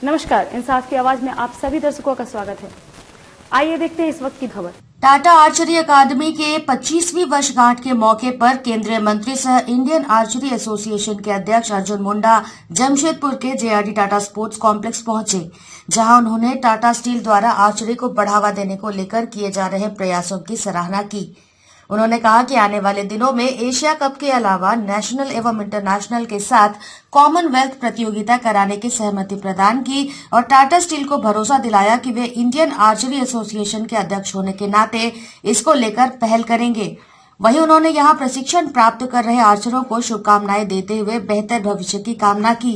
नमस्कार, इंसाफ की आवाज में आप सभी दर्शकों का स्वागत है। आइए देखते हैं इस वक्त की खबर। टाटा आर्चरी अकादमी के 25वीं वर्षगांठ के मौके पर केंद्रीय मंत्री सह इंडियन आर्चरी एसोसिएशन के अध्यक्ष अर्जुन मुंडा जमशेदपुर के जेआरडी टाटा स्पोर्ट्स कॉम्प्लेक्स पहुंचे, जहां उन्होंने टाटा स्टील द्वारा आर्चरी को बढ़ावा देने को लेकर किए जा रहे प्रयासों की सराहना की। उन्होंने कहा कि आने वाले दिनों में एशिया कप के अलावा नेशनल एवं इंटरनेशनल के साथ कॉमनवेल्थ प्रतियोगिता कराने की सहमति प्रदान की और टाटा स्टील को भरोसा दिलाया कि वे इंडियन आर्चरी एसोसिएशन के अध्यक्ष होने के नाते इसको लेकर पहल करेंगे। वहीं उन्होंने यहां प्रशिक्षण प्राप्त कर रहे आर्चरों को शुभकामनाएं देते हुए बेहतर भविष्य की कामना की।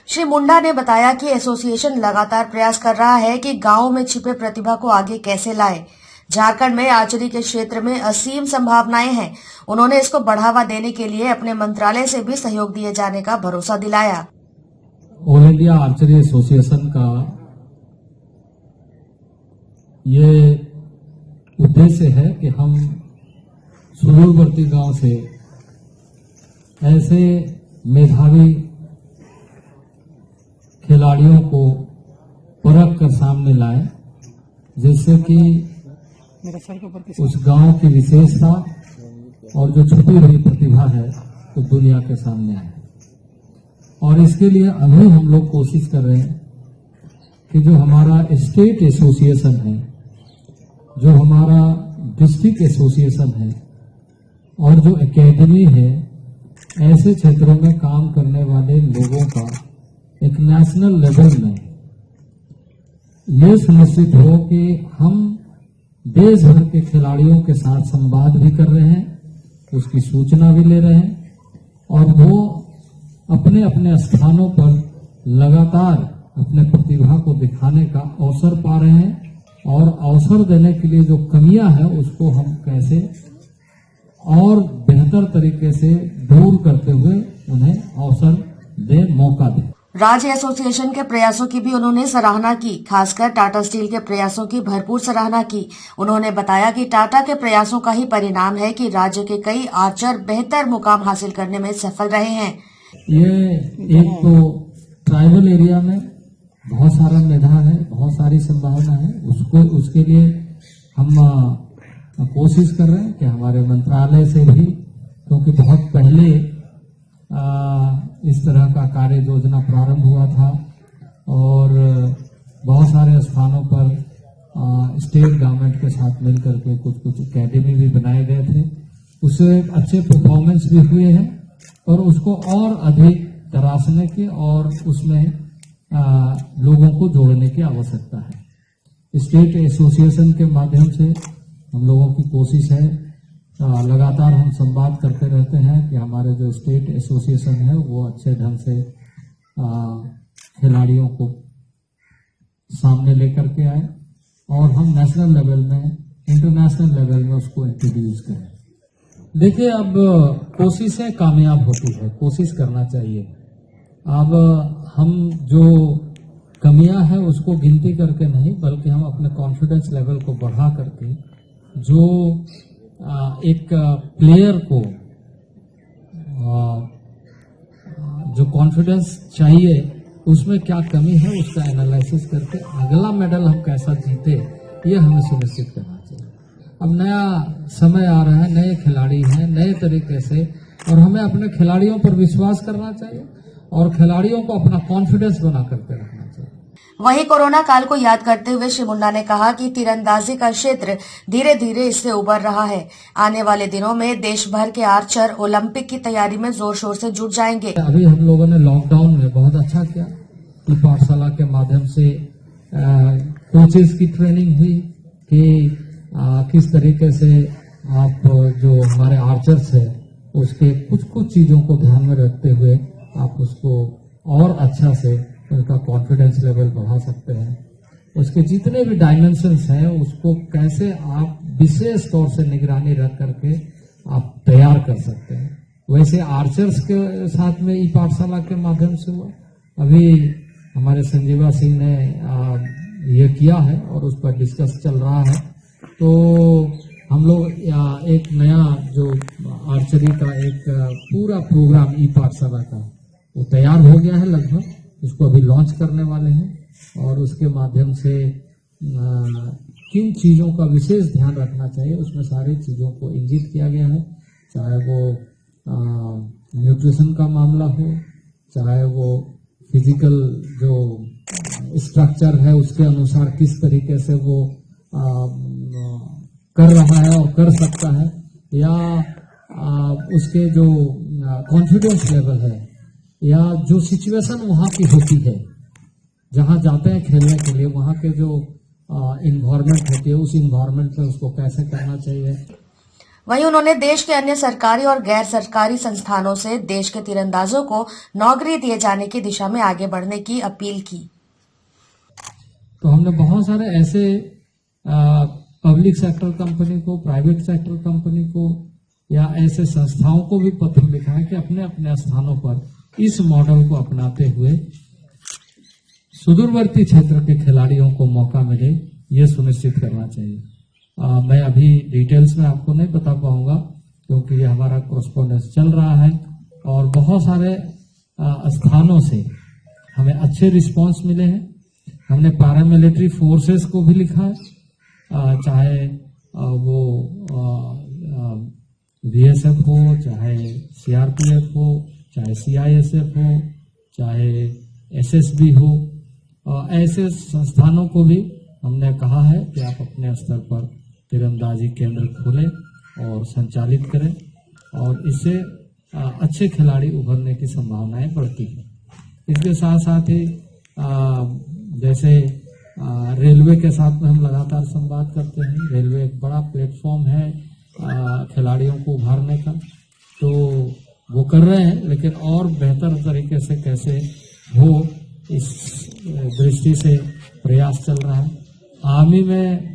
श्री मुंडा ने बताया कि एसोसिएशन लगातार प्रयास कर रहा है कि गाँव में छिपे प्रतिभा को आगे कैसे लाए। झारखंड में आर्चरी के क्षेत्र में असीम संभावनाएं हैं। उन्होंने इसको बढ़ावा देने के लिए अपने मंत्रालय से भी सहयोग दिए जाने का भरोसा दिलाया। ऑल इंडिया आर्चरी एसोसिएशन का ये उद्देश्य है कि हम सुदूरवर्ती गांव से ऐसे मेधावी खिलाड़ियों को परख कर सामने लाए जिससे कि उस गांव की विशेषता और जो छुपी हुई प्रतिभा है वो दुनिया के सामने आए। और इसके लिए अभी हम लोग कोशिश कर रहे हैं कि जो हमारा स्टेट एसोसिएशन है, जो हमारा डिस्ट्रिक्ट एसोसिएशन है और जो एकेडमी है, ऐसे क्षेत्रों में काम करने वाले लोगों का एक नेशनल लेवल में ये सुनिश्चित हो कि हम देश भर के खिलाड़ियों के साथ संवाद भी कर रहे हैं, उसकी सूचना भी ले रहे हैं और वो अपने अपने स्थानों पर लगातार अपने प्रतिभा को दिखाने का अवसर पा रहे हैं। और अवसर देने के लिए जो कमियां हैं उसको हम कैसे और बेहतर तरीके से दूर करते हुए उन्हें अवसर दे, मौका दें। राज्य एसोसिएशन के प्रयासों की भी उन्होंने सराहना की, खासकर टाटा स्टील के प्रयासों की भरपूर सराहना की। उन्होंने बताया कि टाटा के प्रयासों का ही परिणाम है कि राज्य के कई आर्चर बेहतर मुकाम हासिल करने में सफल रहे हैं। ये एक तो ट्राइबल एरिया में बहुत सारा मेधा है, बहुत सारी संभावना है, उसके लिए हम कोशिश कर रहे हैं कि हमारे मंत्रालय से भी, क्योंकि बहुत पहले इस तरह का कार्य योजना प्रारंभ हुआ था और बहुत सारे स्थानों पर स्टेट गवर्नमेंट के साथ मिलकर के कुछ एकेडमी भी बनाए गए थे। उससे अच्छे परफॉर्मेंस भी हुए हैं और उसको और अधिक तराशने की और उसमें लोगों को जोड़ने की आवश्यकता है। स्टेट एसोसिएशन के माध्यम से हम लोगों की कोशिश है, लगातार हम संवाद करते रहते हैं कि हमारे जो स्टेट एसोसिएशन है वो अच्छे ढंग से खिलाड़ियों को सामने लेकर के आए और हम नेशनल लेवल में, इंटरनेशनल लेवल में उसको इंट्रोड्यूस करें। देखिए, अब कोशिशें कामयाब होती है, कोशिश करना चाहिए। अब हम जो कमियां हैं उसको गिनती करके नहीं, बल्कि हम अपने कॉन्फिडेंस लेवल को बढ़ा करके जो एक प्लेयर को जो कॉन्फिडेंस चाहिए उसमें क्या कमी है उसका एनालिसिस करके अगला मेडल हम कैसा जीते ये हमें सुनिश्चित करना चाहिए। अब नया समय आ रहा है, नए खिलाड़ी हैं, नए तरीके से, और हमें अपने खिलाड़ियों पर विश्वास करना चाहिए और खिलाड़ियों को अपना कॉन्फिडेंस बना करके रखना चाहिए। वहीं कोरोना काल को याद करते हुए श्री मुंडा ने कहा कि तीरंदाजी का क्षेत्र धीरे धीरे इससे उबर रहा है। आने वाले दिनों में देश भर के आर्चर ओलंपिक की तैयारी में जोर शोर से जुट जाएंगे। अभी हम लोगों ने लॉकडाउन में बहुत अच्छा किया। ई पाठशाला के माध्यम से कोचेस की ट्रेनिंग हुई कि किस तरीके से आप जो हमारे आर्चर्स है उसके कुछ चीजों को ध्यान में रखते हुए आप उसको और अच्छा से उनका कॉन्फिडेंस लेवल बढ़ा सकते हैं। उसके जितने भी डायमेंशंस हैं उसको कैसे आप विशेष तौर से निगरानी रख करके आप तैयार कर सकते हैं। वैसे आर्चर्स के साथ में ई पाठशाला के माध्यम से हुआ। अभी हमारे संजीवा सिंह ने ये किया है और उस पर डिस्कस चल रहा है। तो हम लोग एक नया जो आर्चरी का एक पूरा प्रोग्राम ई पाठशाला का वो तैयार हो गया है लगभग, उसको अभी लॉन्च करने वाले हैं और उसके माध्यम से किन चीज़ों का विशेष ध्यान रखना चाहिए उसमें सारी चीज़ों को इंगित किया गया है, चाहे वो न्यूट्रिशन का मामला हो, चाहे वो फिजिकल जो स्ट्रक्चर है उसके अनुसार किस तरीके से वो कर रहा है और कर सकता है, या उसके जो कॉन्फिडेंस लेवल है, या जो सिचुएशन वहाँ की होती है जहाँ जाते हैं खेलने के लिए, वहाँ के जो इन्वायरमेंट होती है उस इन्वायरमेंट में उसको कैसे करना चाहिए। वहीं उन्होंने देश के अन्य सरकारी और गैर सरकारी संस्थानों से देश के तीरंदाजों को नौकरी दिए जाने की दिशा में आगे बढ़ने की अपील की। तो हमने बहुत सारे ऐसे पब्लिक सेक्टर कंपनी को, प्राइवेट सेक्टर कंपनी को या ऐसे संस्थाओं को भी पत्र लिखा है कि अपने अपने स्थानों पर इस मॉडल को अपनाते हुए सुदूरवर्ती क्षेत्र के खिलाड़ियों को मौका मिले, ये सुनिश्चित करना चाहिए। मैं अभी डिटेल्स में आपको नहीं बता पाऊंगा क्योंकि ये हमारा कॉरेस्पॉन्डेंस चल रहा है और बहुत सारे स्थानों से हमें अच्छे रिस्पांस मिले हैं। हमने पैरामिलिट्री फोर्सेस को भी लिखा है, चाहे वो बीएसएफ हो, चाहे सीआरपीएफ हो, चाहे सीआईएसएफ हो, चाहे एसएसबी हो, ऐसे संस्थानों को भी हमने कहा है कि आप अपने स्तर पर तीरंदाजी केंद्र खोलें और संचालित करें और इससे अच्छे खिलाड़ी उभरने की संभावनाएं बढ़ती हैं। इसके साथ साथ ही जैसे रेलवे के साथ में हम लगातार संवाद करते हैं। रेलवे एक बड़ा प्लेटफॉर्म है खिलाड़ियों को उभारने का, तो वो कर रहे हैं, लेकिन और बेहतर तरीके से कैसे हो इस दृष्टि से प्रयास चल रहा है। आर्मी में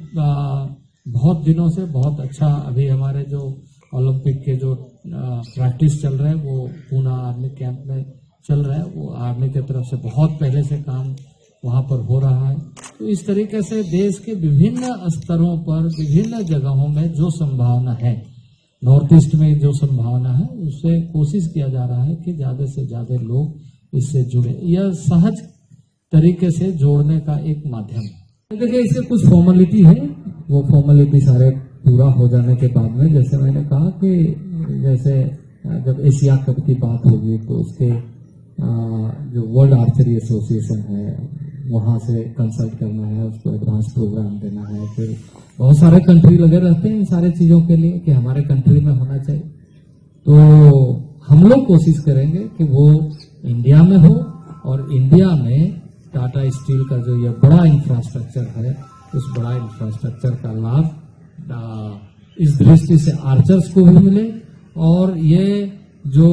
बहुत दिनों से बहुत अच्छा अभी हमारे जो ओलंपिक के जो प्रैक्टिस चल रहे हैं वो पूना आर्मी कैंप में चल रहा है, वो आर्मी की तरफ से बहुत पहले से काम वहां पर हो रहा है। तो इस तरीके से देश के विभिन्न स्तरों पर विभिन्न जगहों में जो संभावना है, नॉर्थ ईस्ट में जो संभावना है, उससे कोशिश किया जा रहा है कि ज्यादा से ज्यादा लोग इससे जुड़े। यह सहज तरीके से जोड़ने का एक माध्यम है। देखिए, इससे कुछ फॉर्मेलिटी है, वो फॉर्मेलिटी सारे पूरा हो जाने के बाद में, जैसे मैंने कहा कि जैसे जब एशिया कप की बात होगी तो उसके जो वर्ल्ड आर्चरी एसोसिएशन है वहां से कंसल्ट करना है, उसको एडवांस प्रोग्राम देना है। फिर बहुत सारे कंट्री लगे रहते हैं इन सारे चीजों के लिए कि हमारे कंट्री में होना चाहिए। तो हम लोग कोशिश करेंगे कि वो इंडिया में हो और इंडिया में टाटा स्टील का जो ये बड़ा इंफ्रास्ट्रक्चर है, उस बड़ा इंफ्रास्ट्रक्चर का लाभ इस दृष्टि से आर्चर्स को भी मिले और ये जो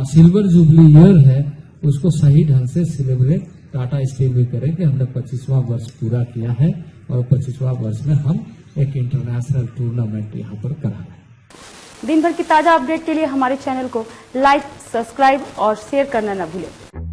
सिल्वर जुबली ईयर है उसको सही ढंग से सेलिब्रेट टाटा स्टील भी करे कि हमने 25वां वर्ष पूरा किया है और 25वां वर्ष में हम एक इंटरनेशनल टूर्नामेंट यहाँ पर करा रहे हैं। दिन भर की ताजा अपडेट के लिए हमारे चैनल को लाइक, सब्सक्राइब और शेयर करना न भूलें।